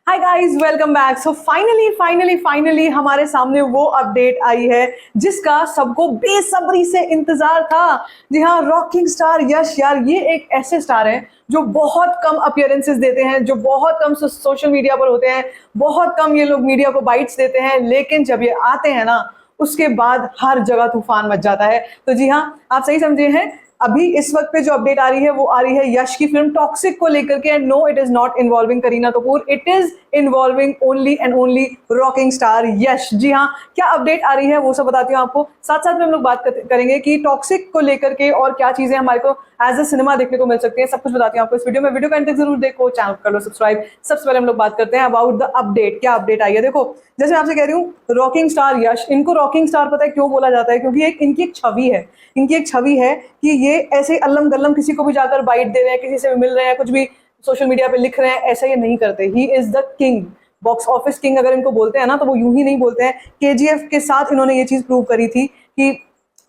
Hi guys, welcome back. So finally हमारे सामने वो अपडेट आई है जिसका सबको बेसब्री से इंतजार था। जी हाँ, रॉकिंग स्टार यश। यार, ये एक ऐसे स्टार हैं जो बहुत कम अपीयरेंसेस देते हैं, जो बहुत कम सोशल मीडिया पर होते हैं, बहुत कम ये लोग मीडिया को बाइट्स देते हैं, लेकिन जब ये आते हैं ना, उसके बाद हर जगह तूफान मच जाता है। तो जी हाँ, आप सही समझे हैं। अभी इस वक्त पे जो अपडेट आ रही है वो आ रही है यश की फिल्म टॉक्सिक को लेकर के। And no, it is not involving Kareena Kapoor, it is involving only and only rocking star Yash. जी हाँ, क्या अपडेट आ रही है वो सब बताती हूँ आपको। साथ साथ में हम लोग बात करेंगे कि टॉक्सिक को लेकर के और क्या चीजें हमारे को एज अ सिनेमा देखने को मिल सकती है। सब कुछ बताती हूँ आपको इस वीडियो में। वीडियो का अंत तक जरूर देखो, चैनल कर लो सब्सक्राइब। सबसे पहले हम लोग बात करते हैं अबाउट द अपडेट। क्या अपडेट आई है देखो। जैसे मैं आपसे कह रही हूँ, रॉकिंग स्टार यश, इनको रॉकिंग स्टार पता है क्यों बोला जाता है? क्योंकि इनकी एक छवि है। इनकी एक छवि है कि ये ऐसे अल्लम गल्लम किसी को भी जाकर बाइट दे रहे हैं, किसी से भी मिल रहे हैं, कुछ भी सोशल मीडिया पे लिख रहे हैं, ऐसा ये नहीं करते। He is the king, box office king अगर इनको बोलते हैं ना, तो वो यूं ही नहीं बोलते हैं। केजीएफ के साथ इन्होंने ये चीज प्रूव करी थी कि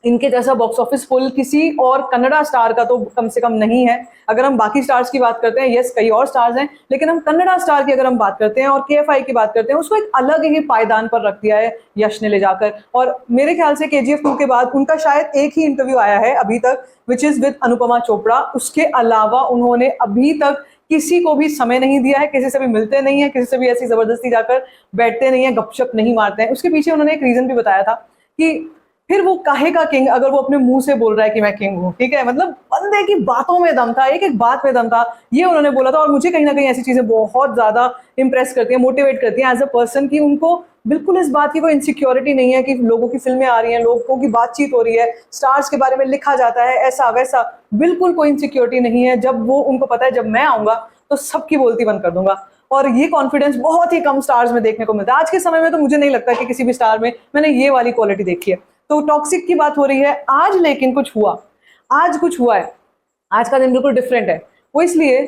इनके जैसा बॉक्स ऑफिस फुल किसी और कन्नड़ा स्टार का तो कम से कम नहीं है। अगर हम बाकी स्टार्स की बात करते हैं, यस कई और स्टार्स हैं, लेकिन हम कन्नड़ा स्टार की अगर हम बात करते हैं और केएफआई की बात करते हैं, उसको एक अलग ही पायदान पर रख दिया है यश ने ले जाकर। और मेरे ख्याल से केजीएफ 2 के बाद उनका शायद एक ही इंटरव्यू आया है अभी तक, which is with Anupama Chopra. उसके अलावा उन्होंने अभी तक किसी को भी समय नहीं दिया है, किसी से भी मिलते नहीं है, किसी से भी ऐसी जबरदस्ती जाकर बैठते नहीं है, गपशप नहीं मारते हैं। उसके पीछे उन्होंने एक रीजन भी बताया था कि फिर वो काहे का किंग अगर वो अपने मुंह से बोल रहा है कि मैं किंग हूँ। ठीक है, मतलब बंदे की बातों में दम था, एक एक बात में दम था, ये उन्होंने बोला था। और मुझे कहीं ना कहीं ऐसी चीजें बहुत ज्यादा इंप्रेस करती हैं, मोटिवेट करती हैं एज अ पर्सन, कि उनको बिल्कुल इस बात की कोई इनसिक्योरिटी नहीं है कि लोगों की फिल्में आ रही हैं, लोगों की बातचीत हो रही है, स्टार्स के बारे में लिखा जाता है, ऐसा वैसा, बिल्कुल कोई इनसिक्योरिटी नहीं है। जब वो उनको पता है जब मैं आऊंगा तो सबकी बोलती बंद कर दूंगा। और ये कॉन्फिडेंस बहुत ही कम स्टार्स में देखने को मिलता है आज के समय में। तो मुझे नहीं लगता कि किसी भी स्टार में मैंने ये वाली क्वालिटी देखी है। तो टॉक्सिक की बात हो रही है आज, लेकिन कुछ हुआ, आज कुछ हुआ है। आज का दिन बिल्कुल डिफरेंट है। वो इसलिए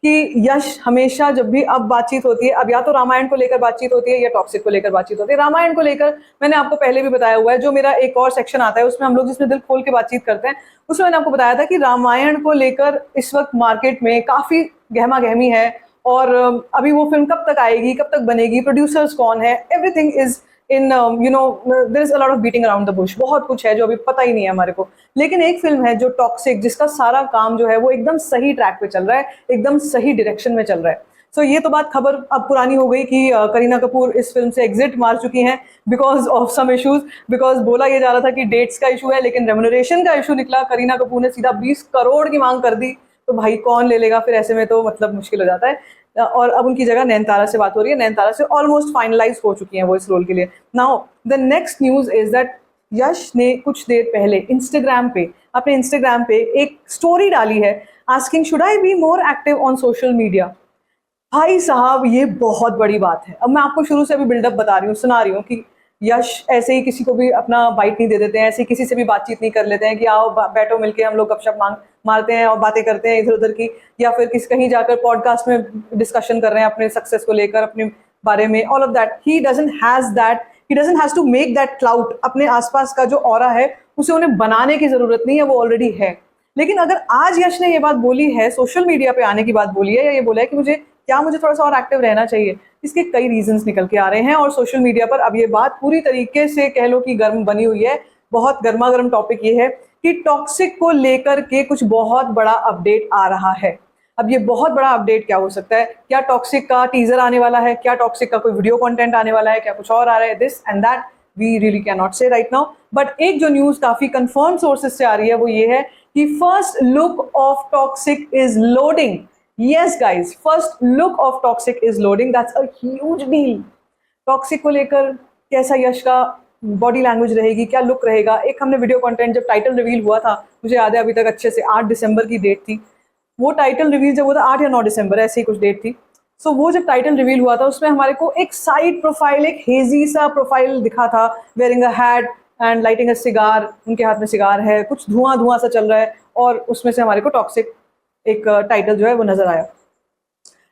कि यश हमेशा जब भी अब बातचीत होती है, अब या तो रामायण को लेकर बातचीत होती है या टॉक्सिक को लेकर बातचीत होती है। रामायण को लेकर मैंने आपको पहले भी बताया हुआ है, जो मेरा एक और सेक्शन आता है उसमें हम लोग जिसमें दिल खोल के बातचीत करते हैं, उसमें मैंने आपको बताया था कि रामायण को लेकर इस वक्त मार्केट में काफी गहमा गहमी है। और अभी वो फिल्म कब तक आएगी, कब तक बनेगी, प्रोड्यूसर्स कौन है, everything is in their is a lot of beating around the Bush. बहुत कुछ है जो अभी पता ही नहीं है हमारे को। लेकिन एक फिल्म है जो टॉक्सिक, जिसका सारा काम जो है वो एकदम सही ट्रैक पे चल रहा है, एकदम सही डायरेक्शन में चल रहा है। सो ये तो बात खबर अब पुरानी हो गई कि करीना कपूर इस फिल्म से एग्जिट मार चुकी हैं because of some issues. Because बोला ये जा रहा था कि डेट्स का इशू है, लेकिन रेम्यूनरेशन का इशू निकला। करीना कपूर ने सीधा 20 करोड़ की मांग कर दी। तो भाई कौन ले लेगा फिर ऐसे में? तो मतलब मुश्किल हो जाता है। और अब उनकी जगह नयनतारा से बात हो रही है। नयनतारा से ऑलमोस्ट फाइनलाइज हो चुकी हैं वो इस रोल के लिए। Now the next news is that Yash ने कुछ देर पहले इंस्टाग्राम पे, अपने इंस्टाग्राम पे एक स्टोरी डाली है asking should I be more active on social media. भाई साहब, ये बहुत बड़ी बात है। अब मैं आपको शुरू से अभी बिल्डअप बता रही हूँ, सुना रही हूँ कि यश ऐसे ही किसी को भी अपना बाइट नहीं दे देते हैं, ऐसे ही किसी से भी बातचीत नहीं कर लेते हैं कि आओ बैठो मिलके हम लोग गपशप मारते हैं और बातें करते हैं इधर उधर की, या फिर किसी कहीं जाकर पॉडकास्ट में डिस्कशन कर रहे हैं अपने सक्सेस को लेकर, अपने बारे में, all of that. He doesn't has that, he doesn't has to make that cloud. अपने आसपास का जो ऑरा है उसे उन्हें बनाने की जरूरत नहीं है, वो ऑलरेडी है। लेकिन अगर आज यश ने ये बात बोली है, सोशल मीडिया पे आने की बात बोली है, या ये बोला है कि मुझे थोड़ा सा और एक्टिव रहना चाहिए, इसके कई रीजंस निकल के आ रहे हैं। और सोशल मीडिया पर अब ये बात पूरी तरीके से कह लो कि गर्म बनी हुई है। बहुत गर्मा गर्म टॉपिक ये है कि टॉक्सिक को लेकर के कुछ बहुत बड़ा अपडेट आ रहा है। अब ये बहुत बड़ा अपडेट क्या हो सकता है? क्या टॉक्सिक का टीजर आने वाला है? क्या टॉक्सिक का कोई वीडियो कंटेंट आने वाला है? क्या कुछ और आ रहा है? This and that we really can not say right now. But एक जो न्यूज काफी कंफर्म सोर्सेज से आ रही है वो ये है कि first look of toxic is loading. Yes, guys, first look of Toxic is loading. That's a huge deal. Toxic को लेकर कैसा यश का बॉडी लैंग्वेज रहेगी, क्या लुक रहेगा? एक हमने वीडियो कंटेंट जब टाइटल रिवील हुआ था, मुझे याद है अभी तक अच्छे से, 8 दिसंबर की डेट थी वो टाइटल रिवील, जब हुआ था 8 या 9 दिसंबर ऐसी ही कुछ डेट थी। सो वो जब टाइटल रिवील हुआ था उसमें हमारे को एक साइड प्रोफाइल, एक हेजी सा प्रोफाइल दिखा था, wearing a hat and lighting a cigar. उनके हाथ में सिगार है, कुछ धुआं धुआं सा चल रहा है, और उसमें से हमारे को टॉक्सिक एक टाइटल जो है वो नजर आया।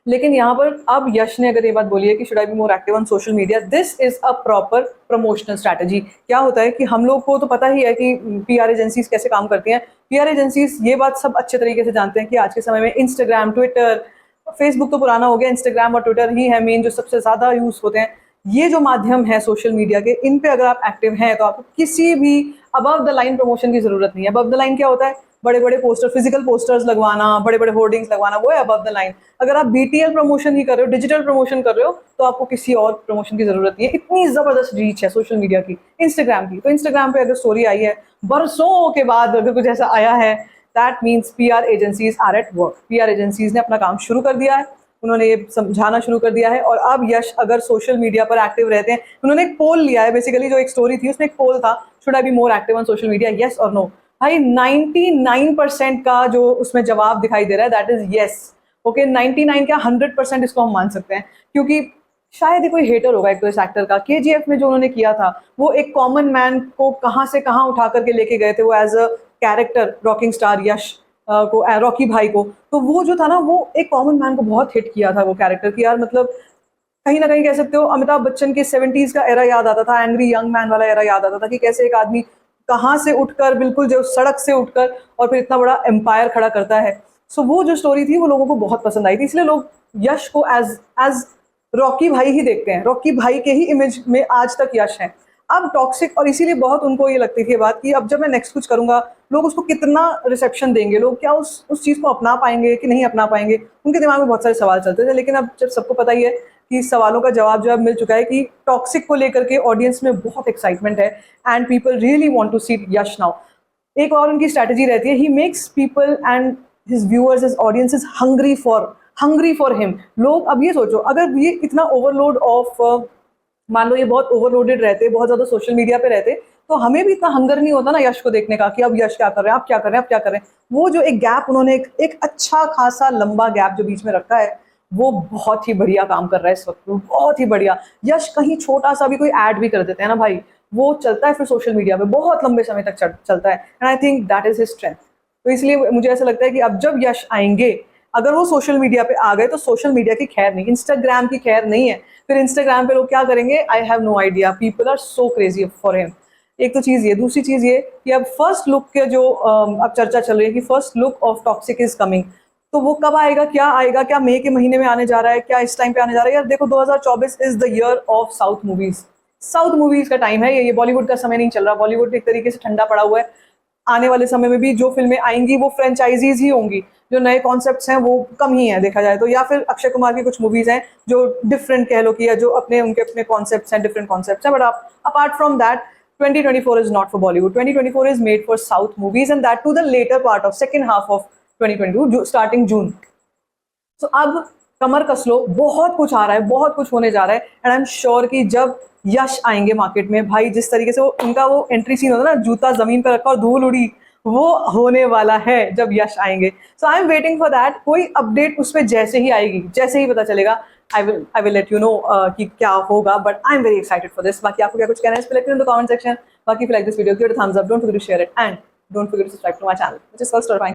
लेकिन यहाँ पर अब यश ने अगर ये बात बोली है कि should I be more active on social media, this is a proper promotional strategy. क्या होता है कि हम लोग को तो पता ही है कि पीआर एजेंसीज कैसे काम करती हैं। पीआर एजेंसीज ये बात सब अच्छे तरीके से जानते हैं कि आज के समय में इंस्टाग्राम, ट्विटर, फेसबुक तो पुराना हो गया, इंस्टाग्राम और ट्विटर ही है मेन जो सबसे ज़्यादा यूज़ होते हैं। ये जो माध्यम है सोशल मीडिया के, इन पे अगर आप एक्टिव हैं तो आपको किसी भी अबव द लाइन प्रमोशन की ज़रूरत नहीं है। अबव द लाइन क्या होता है? बड़े-बड़े पोस्टर, फिजिकल पोस्टर्स लगवाना, बड़े-बड़े होर्डिंग्स लगवाना, वो है अबव द लाइन। अगर आप बीटीएल प्रमोशन ही कर रहे हो, डिजिटल प्रमोशन कर रहे हो, तो आपको किसी और प्रमोशन की ज़रूरत नहीं है। इतनी ज़बरदस्त रीच है सोशल मीडिया की, इंस्टाग्राम की। तो इंस्टाग्राम पे अगर स्टोरी आई है, बरसों के बाद अगर कुछ ऐसा आया है, that means PR agencies are at work. PR agencies ने अपना काम शुरू कर दिया है, उन्होंने ये समझाना शुरू कर दिया है। और अब यश अगर सोशल मीडिया पर एक्टिव रहते हैं, उन्होंने एक पोल लिया है, बेसिकली जो एक स्टोरी थी उसमें एक पोल था, should I be more active on social media, yes और नो। भाई 99% का जो उसमें जवाब दिखाई दे रहा है दैट इज येस। ओके, 99 क्या 100% इसको हम मान सकते हैं, क्योंकि शायद ही कोई हेटर होगा एक तो इस एक्टर का। केजीएफ में जो उन्होंने किया था, वो एक कॉमन मैन को कहाँ से कहाँ उठा करके लेके गए थे, वो as a character rocking star Yash को, रॉकी भाई को। तो वो जो था ना, वो एक कॉमन मैन को बहुत हिट किया था वो कैरेक्टर की यार। मतलब कहीं ना कहीं कह सकते हो अमिताभ बच्चन के 70s का एरा याद आता था, एंग्री यंग मैन वाला एरा याद आता था, कि कैसे एक आदमी कहाँ से उठकर, बिल्कुल जो सड़क से उठकर और फिर इतना बड़ा एम्पायर खड़ा करता है। सो वो जो स्टोरी थी वो लोगों को बहुत पसंद आई थी, इसलिए लोग यश को एज एज रॉकी भाई ही देखते हैं। रॉकी भाई के ही इमेज में आज तक यश है। अब टॉक्सिक, और इसीलिए बहुत उनको ये लगती थी ये बात कि अब जब मैं नेक्स्ट कुछ करूंगा, लोग उसको कितना रिसेप्शन देंगे, लोग क्या उस चीज़ को अपना पाएंगे कि नहीं अपना पाएंगे, उनके दिमाग में बहुत सारे सवाल चलते थे। लेकिन अब जब सबको पता ही है कि सवालों का जवाब जो अब मिल चुका है कि टॉक्सिक को लेकर के ऑडियंस में बहुत एक्साइटमेंट है and people really want to see Yash now. एक और उनकी स्ट्रैटेजी रहती है, he makes people and his viewers, his audience is hungry for him. लोग अब ये सोचो, अगर ये इतना ओवरलोड ऑफ, मान लो ये बहुत ओवरलोडेड रहते, बहुत ज़्यादा सोशल मीडिया पे रहते, तो हमें भी इतना हंगर नहीं होता ना यश को देखने का कि अब यश क्या कर रहे हैं, आप क्या कर रहे हैं, आप क्या कर रहे हैं। वो जो एक गैप उन्होंने, एक अच्छा खासा लंबा गैप जो बीच में रखा है, वो बहुत ही बढ़िया काम कर रहा है इस वक्त, बहुत ही बढ़िया। यश कहीं छोटा सा भी कोई ऐड भी कर देते हैं ना भाई, वो चलता है फिर सोशल मीडिया पे बहुत लंबे समय तक चलता है, and I think that is his strength. तो इसलिए मुझे ऐसा लगता है कि अब जब यश आएंगे, अगर वो सोशल मीडिया पे आ गए, तो सोशल मीडिया की खैर नहीं, इंस्टाग्राम की खैर नहीं है। फिर इंस्टाग्राम पे लोग क्या करेंगे, I have no idea, people are so crazy for him. एक तो चीज़ ये, दूसरी चीज़ ये कि अब फर्स्ट लुक के जो अब चर्चा चल रही है कि first look of toxic is coming, तो वो कब आएगा, क्या आएगा, क्या मई के महीने में आने जा रहा है, क्या इस टाइम पे आने जा रहा है? यार देखो, 2024 is the year of south movies. South movies का टाइम है ये बॉलीवुड का समय नहीं चल रहा। बॉलीवुड एक तरीके से ठंडा पड़ा हुआ है। आने वाले समय में भी जो फिल्में आएंगी वो फ्रेंचाइजीज ही होंगी, जो नए कॉन्सेप्ट्स हैं वो कम ही हैं देखा जाए तो, या फिर अक्षय कुमार की कुछ मूवीज हैं जो डिफरेंट कह लो कि, या जो उनके अपने कॉन्सेप्ट्स हैं, डिफरेंट कॉन्सेप्ट्स हैं। But apart from that, 2024 is not for Bollywood. 2024 is made for South movies, and that to the later part of second half of 2022, starting June. So अब कमर कस लो, बहुत कुछ आ रहा है, बहुत कुछ होने जा रहा है, एंड आई एम श्योर कि जब यश आएंगे मार्केट में, भाई जिस तरीके से उनका वो एंट्री सीन होता है ना, जूता जमीन पर रखा और धूल उड़ी, वो होने वाला है जब यश आएंगे। So I am waiting for that. कोई अपडेट उस पर जैसे ही आएगी, जैसे ही पता चलेगा, I will let you know कि क्या होगा। But I am very excited for this. बाकी आपको क्या कुछ कहना है इस पर, इन द कमेंट सेक्शन। बाकी if you like this video, give it a thumbs up, don't forget to share it, and don't forget to subscribe to my channel, which is called Storyfying.